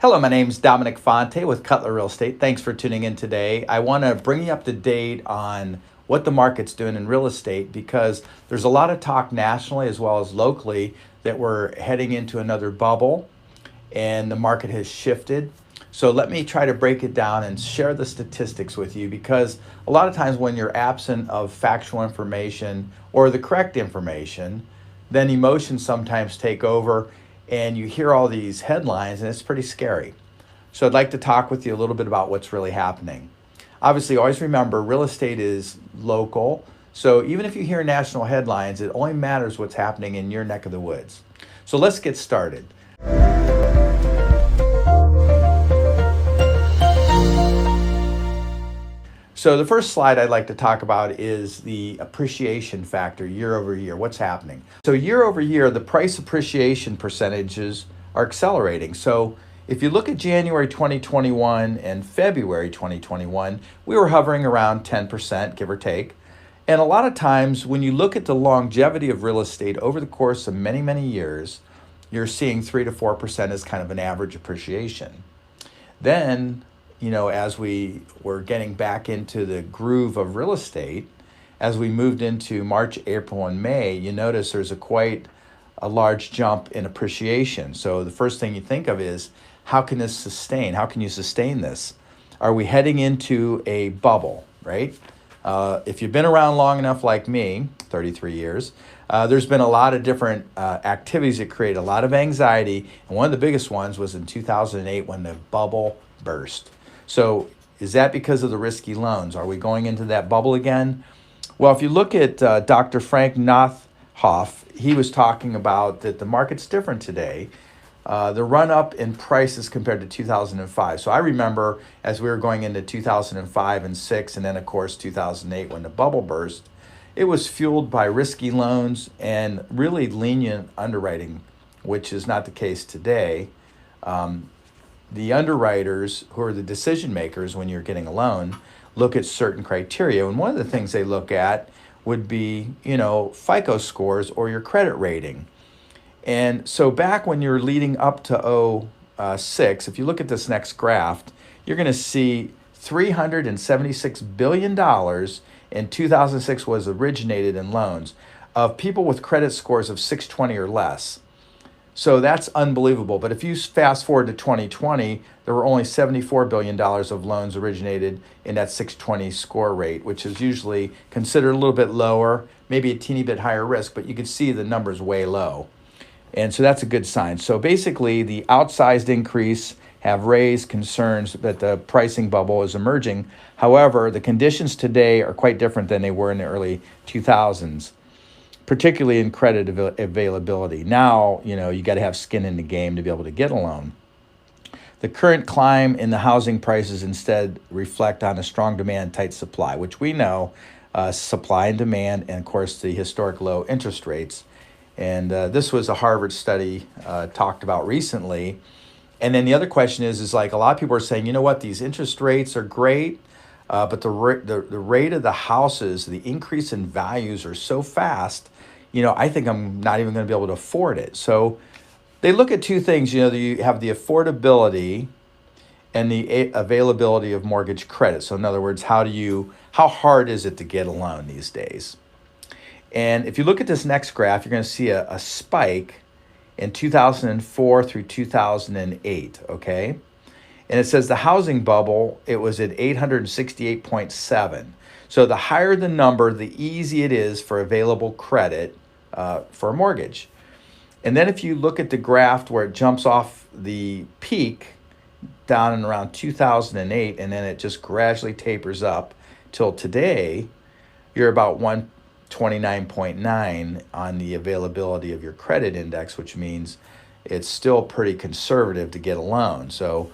Hello, my name's Dominic Fonte with Cutler Real Estate. Thanks for tuning in today. I want to bring you up to date on what the market's doing in real estate because there's a lot of talk nationally as well as locally that we're heading into another bubble and the market has shifted. So let me try to break it down and share the statistics with you because a lot of times when you're absent of factual information or the correct information, then emotions sometimes take over and you hear all these headlines and it's pretty scary. So I'd like to talk with you a little bit about what's really happening. Obviously, always remember real estate is local. So even if you hear national headlines, it only matters what's happening in your neck of the woods. So let's get started. So the first slide I'd like to talk about is the appreciation factor year over year. What's happening? So year over year, the price appreciation percentages are accelerating. So if you look at January 2021 and February 2021, we were hovering around 10%, give or take. And a lot of times when you look at the longevity of real estate over the course of many, many years, you're seeing 3 to 4% as kind of an average appreciation. Then, as we were getting back into the groove of real estate, as we moved into March, April, and May, you notice there's quite a large jump in appreciation. So the first thing you think of is, how can this sustain? How can you sustain this? Are we heading into a bubble, right? If you've been around long enough like me, 33 years, there's been a lot of different activities that create a lot of anxiety. And one of the biggest ones was in 2008 when the bubble burst. So is that because of the risky loans? Are we going into that bubble again? Well, if you look at Dr. Frank Nothoff, he was talking about that the market's different today. The run up in prices compared to 2005. So I remember as we were going into 2005 and 6, and then of course 2008 when the bubble burst, it was fueled by risky loans and really lenient underwriting, which is not the case today. The underwriters, who are the decision makers when you're getting a loan, look at certain criteria. And one of the things they look at would be, FICO scores or your credit rating. And so back when you're leading up to 06, if you look at this next graph, you're going to see $376 billion in 2006 was originated in loans of people with credit scores of 620 or less. So that's unbelievable. But if you fast forward to 2020, there were only $74 billion of loans originated in that 620 score rate, which is usually considered a little bit lower, maybe a teeny bit higher risk, but you can see the numbers way low. And so that's a good sign. So basically the outsized increase have raised concerns that the pricing bubble is emerging. However, the conditions today are quite different than they were in the early 2000s. Particularly in credit availability. Now, you got to have skin in the game to be able to get a loan. The current climb in the housing prices instead reflect on a strong demand, tight supply, which we know, supply and demand, and of course the historic low interest rates. And this was a Harvard study talked about recently. And then the other question is like a lot of people are saying, these interest rates are great, but the rate of the houses, the increase in values are so fast, I think I'm not even going to be able to afford it. So they look at two things. You have the affordability and the availability of mortgage credit. So in other words, how hard is it to get a loan these days? And if you look at this next graph, you're going to see a spike in 2004 through 2008, okay? And it says the housing bubble, it was at 868.7. So the higher the number, the easier it is for available credit for a mortgage. And then if you look at the graph where it jumps off the peak down in around 2008, and then it just gradually tapers up till today, you're about 129.9 on the availability of your credit index, which means it's still pretty conservative to get a loan. So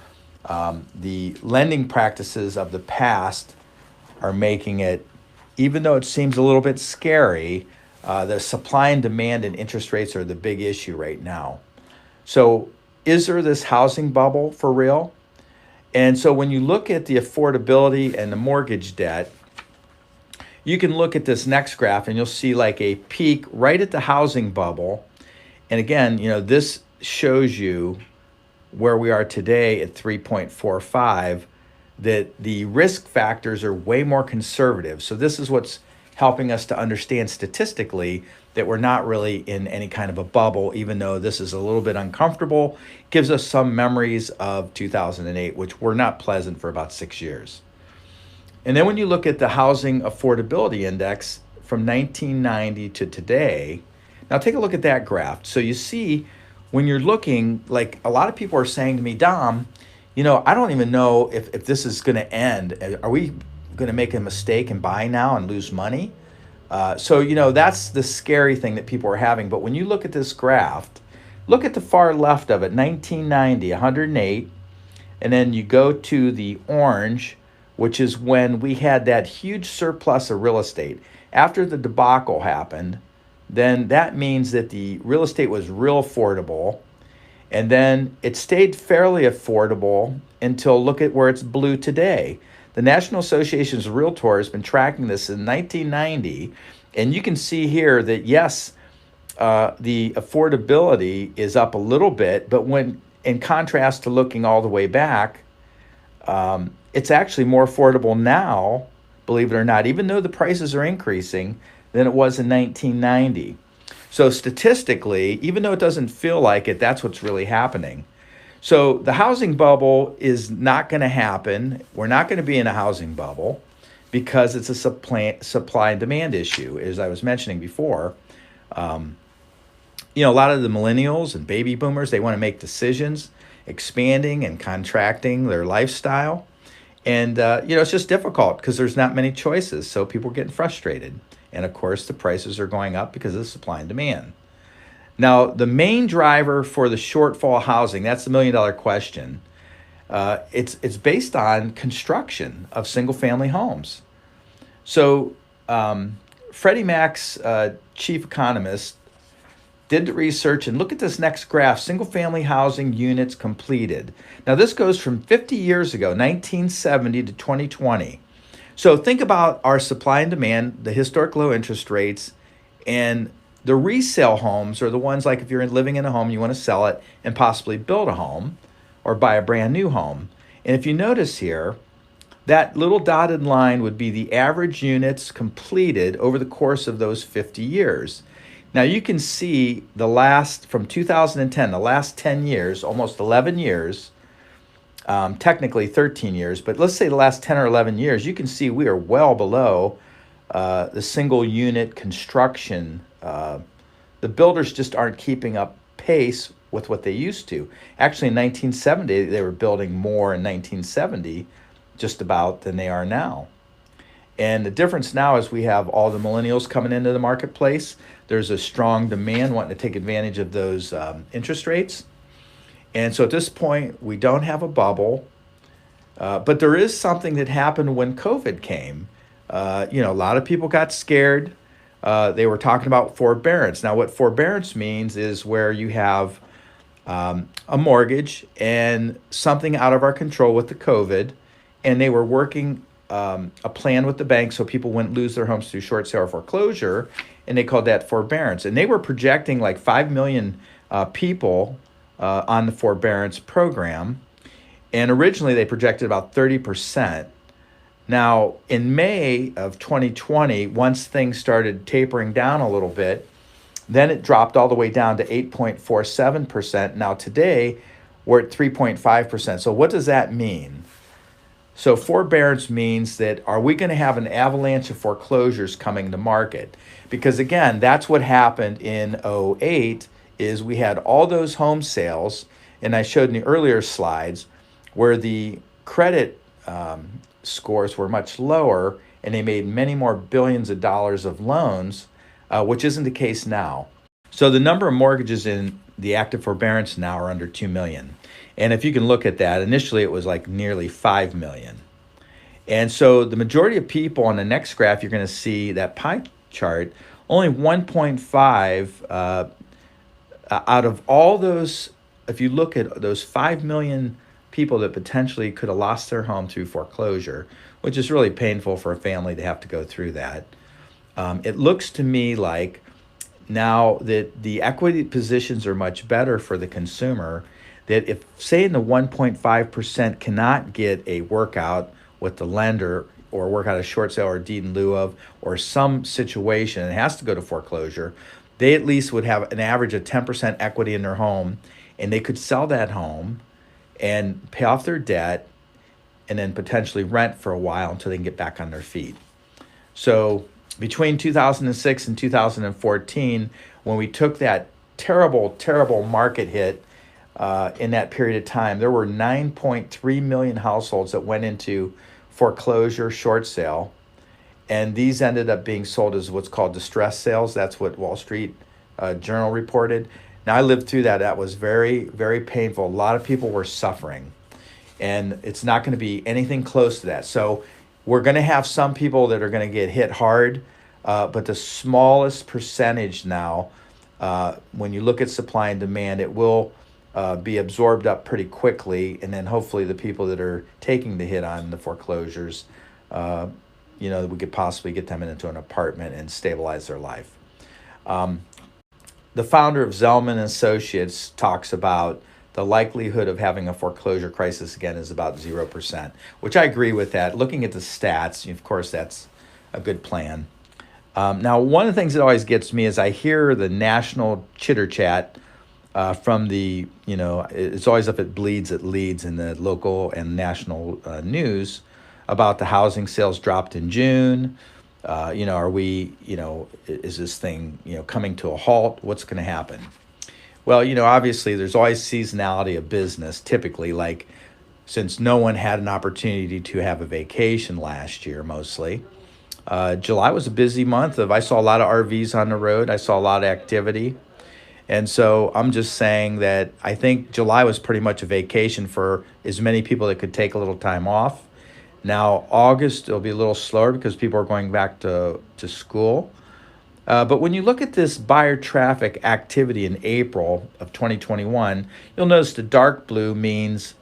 the lending practices of the past are making it, even though it seems a little bit scary, the supply and demand and interest rates are the big issue right now. So is there this housing bubble for real? And so when you look at the affordability and the mortgage debt, you can look at this next graph and you'll see like a peak right at the housing bubble. And again, this shows you where we are today at 3.45, that the risk factors are way more conservative. So this is what's helping us to understand statistically that we're not really in any kind of a bubble, even though this is a little bit uncomfortable. It gives us some memories of 2008, which were not pleasant for about 6 years. And then when you look at the Housing Affordability Index from 1990 to today, now take a look at that graph. So you see, when you're looking, like a lot of people are saying to me, Dom, I don't even know if this is going to end. Are we going to make a mistake and buy now and lose money? So that's the scary thing that people are having. But when you look at this graph, look at the far left of it, 1990, 108, and then you go to the orange, which is when we had that huge surplus of real estate. After the debacle happened, then that means that the real estate was real affordable. And then it stayed fairly affordable until look at where it's blue today. The National Association of Realtors has been tracking this in 1990. And you can see here that, yes, the affordability is up a little bit, but when in contrast to looking all the way back, it's actually more affordable now, believe it or not, even though the prices are increasing, than it was in 1990. So statistically, even though it doesn't feel like it, that's what's really happening. So the housing bubble is not going to happen. We're not going to be in a housing bubble because it's a supply and demand issue, as I was mentioning before. A lot of the millennials and baby boomers, they want to make decisions, expanding and contracting their lifestyle. And, it's just difficult because there's not many choices. So people are getting frustrated. And of course, the prices are going up because of supply and demand. Now, the main driver for the shortfall of housing, that's the million-dollar question. It's based on construction of single-family homes. So Freddie Mac's chief economist did the research, and look at this next graph, single-family housing units completed. Now, this goes from 50 years ago, 1970 to 2020. So think about our supply and demand, the historic low interest rates, and the resale homes are the ones like if you're living in a home, you want to sell it and possibly build a home or buy a brand new home. And if you notice here, that little dotted line would be the average units completed over the course of those 50 years. Now you can see from 2010, the last 10 years, almost 11 years, technically 13 years, but let's say the last 10 or 11 years, you can see we are well below the single unit construction. The builders just aren't keeping up pace with what they used to. Actually, in 1970, they were building more in 1970 just about than they are now. And the difference now is we have all the millennials coming into the marketplace. There's a strong demand wanting to take advantage of those interest rates. And so at this point, we don't have a bubble, but there is something that happened when COVID came. A lot of people got scared. They were talking about forbearance. Now, what forbearance means is where you have a mortgage and something out of our control with the COVID, and they were working a plan with the bank so people wouldn't lose their homes through short sale or foreclosure, and they called that forbearance. And they were projecting like 5 million people on the forbearance program. And originally they projected about 30%. Now, in May of 2020, once things started tapering down a little bit, then it dropped all the way down to 8.47%. Now today, we're at 3.5%. So what does that mean? So forbearance means that are we going to have an avalanche of foreclosures coming to market? Because again, that's what happened in '08 is we had all those home sales, and I showed in the earlier slides where the credit scores were much lower and they made many more billions of dollars of loans, which isn't the case now. So the number of mortgages in the active forbearance now are under 2 million. And if you can look at that, initially it was like nearly 5 million. And so the majority of people on the next graph, you're going to see that pie chart, only 1.5 out of all those, if you look at those 5 million people that potentially could have lost their home through foreclosure, which is really painful for a family to have to go through that. It looks to me like now that the equity positions are much better for the consumer, that if, say, in the 1.5% cannot get a workout with the lender or work out a short sale or deed in lieu of or some situation and has to go to foreclosure, they at least would have an average of 10% equity in their home, and they could sell that home and pay off their debt and then potentially rent for a while until they can get back on their feet. So between 2006 and 2014, when we took that terrible, terrible market hit in that period of time, there were 9.3 million households that went into foreclosure, short sale, and these ended up being sold as what's called distress sales. That's what Wall Street Journal reported. Now, I lived through that. That was very, very painful. A lot of people were suffering, and it's not going to be anything close to that. So we're going to have some people that are going to get hit hard, but the smallest percentage now, when you look at supply and demand, it will be absorbed up pretty quickly, and then hopefully the people that are taking the hit on the foreclosures, we could possibly get them into an apartment and stabilize their life. The founder of Zelman Associates talks about the likelihood of having a foreclosure crisis again is about 0%, which I agree with that. Looking at the stats, of course, that's a good plan. Now, one of the things that always gets me is I hear the national chitter chat from the, it's always if it bleeds, it leads in the local and national news about the housing sales dropped in June. Are we, is this thing, coming to a halt? What's going to happen? Well, obviously there's always seasonality of business, typically, like since no one had an opportunity to have a vacation last year, mostly. July was a busy month. I saw a lot of RVs on the road. I saw a lot of activity. And so I'm just saying that I think July was pretty much a vacation for as many people that could take a little time off. Now, August, it'll be a little slower because people are going back to school. But when you look at this buyer traffic activity in April of 2021, you'll notice the dark blue means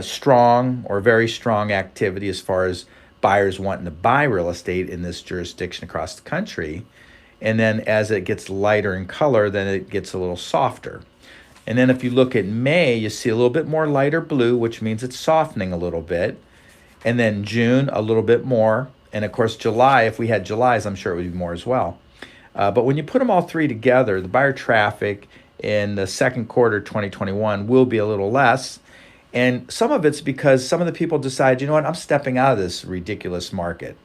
strong or very strong activity as far as buyers wanting to buy real estate in this jurisdiction across the country. And then as it gets lighter in color, then it gets a little softer. And then if you look at May, you see a little bit more lighter blue, which means it's softening a little bit. And then June, a little bit more. And of course, July, if we had Julys, I'm sure it would be more as well. But when you put them all three together, the buyer traffic in the second quarter 2021 will be a little less. And some of it's because some of the people decide, you know what, I'm stepping out of this ridiculous market.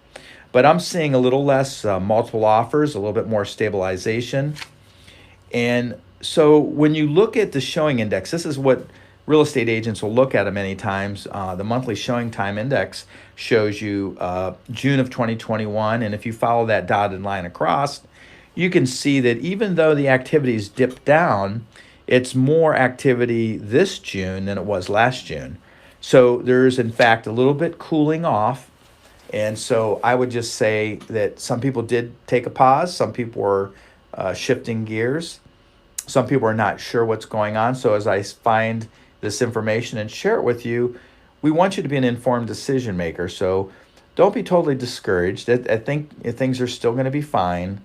But I'm seeing a little less multiple offers, a little bit more stabilization. And so when you look at the showing index, this is what real estate agents will look at many times. The monthly ShowingTime index shows you June of 2021. And if you follow that dotted line across, you can see that even though the activity's dipped down, it's more activity this June than it was last June. So there's, in fact, a little bit cooling off. And so I would just say that some people did take a pause. Some people were shifting gears. Some people are not sure what's going on. So as I find this information and share it with you, we want you to be an informed decision maker. So don't be totally discouraged. I think things are still going to be fine.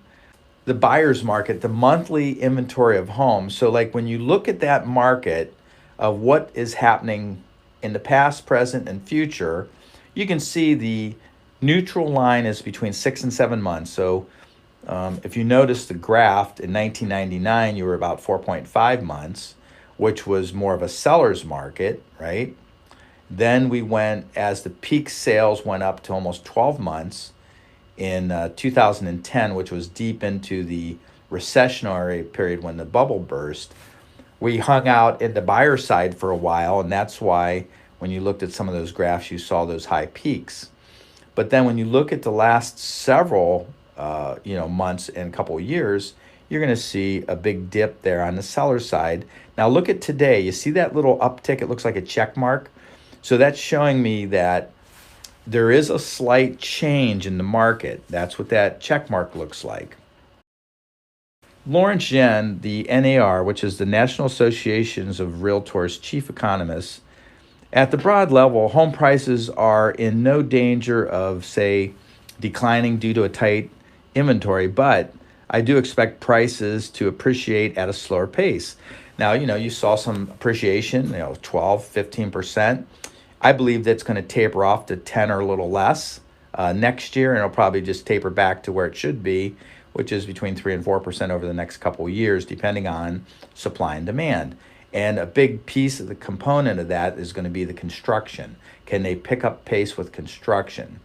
The buyer's market, the monthly inventory of homes. So like when you look at that market of what is happening in the past, present, and future, you can see the neutral line is between 6 and 7 months. So if you notice the graph, in 1999, you were about 4.5 months, which was more of a seller's market, right? Then we went, as the peak sales went up to almost 12 months in 2010, which was deep into the recessionary period when the bubble burst. We hung out in the buyer side for a while, and that's why when you looked at some of those graphs, you saw those high peaks. But then when you look at the last several months and couple of years, you're going to see a big dip there on the seller side. Now look at today. You see that little uptick? It looks like a check mark. So that's showing me that there is a slight change in the market. That's what that check mark looks like. Lawrence Yen, the NAR, which is the National Associations of Realtors chief economist, at the broad level, home prices are in no danger of, say, declining due to a tight inventory, but I do expect prices to appreciate at a slower pace. Now, you saw some appreciation, 12, 15%. I believe that's going to taper off to 10 or a little less next year, and it'll probably just taper back to where it should be, which is between 3 and 4% over the next couple of years, depending on supply and demand. And a big piece of the component of that is going to be the construction. Can they pick up pace with construction?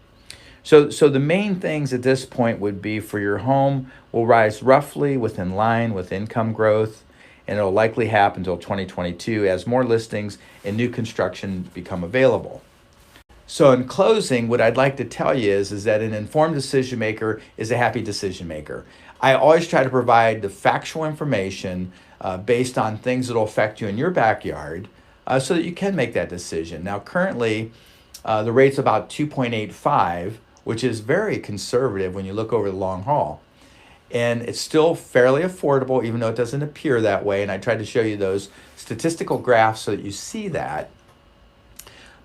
So the main things at this point would be for your home will rise roughly within line with income growth, and it'll likely happen until 2022 as more listings and new construction become available. So in closing, what I'd like to tell you is that an informed decision maker is a happy decision maker. I always try to provide the factual information based on things that will affect you in your backyard so that you can make that decision. Now, currently, the rate's about 2.85, which is very conservative when you look over the long haul. And it's still fairly affordable, even though it doesn't appear that way. And I tried to show you those statistical graphs so that you see that.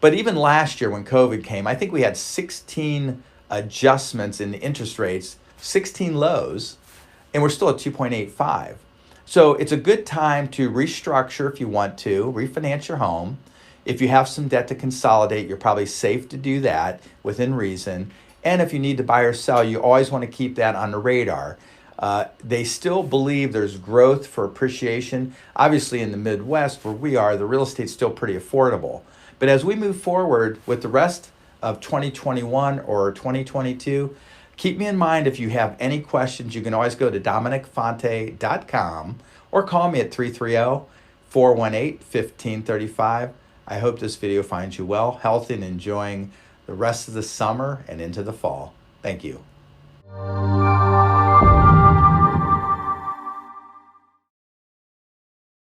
But even last year when COVID came, I think we had 16 adjustments in the interest rates, 16 lows, and we're still at 2.85. So it's a good time to restructure if you want to, refinance your home. If you have some debt to consolidate, you're probably safe to do that within reason. And if you need to buy or sell, you always want to keep that on the radar. They still believe there's growth for appreciation. Obviously in the Midwest where we are, the real estate's still pretty affordable. But as we move forward with the rest of 2021 or 2022, keep me in mind if you have any questions. You can always go to dominicfonte.com or call me at 330-418-1535. I hope this video finds you well, healthy, and enjoying the rest of the summer and into the fall. Thank you.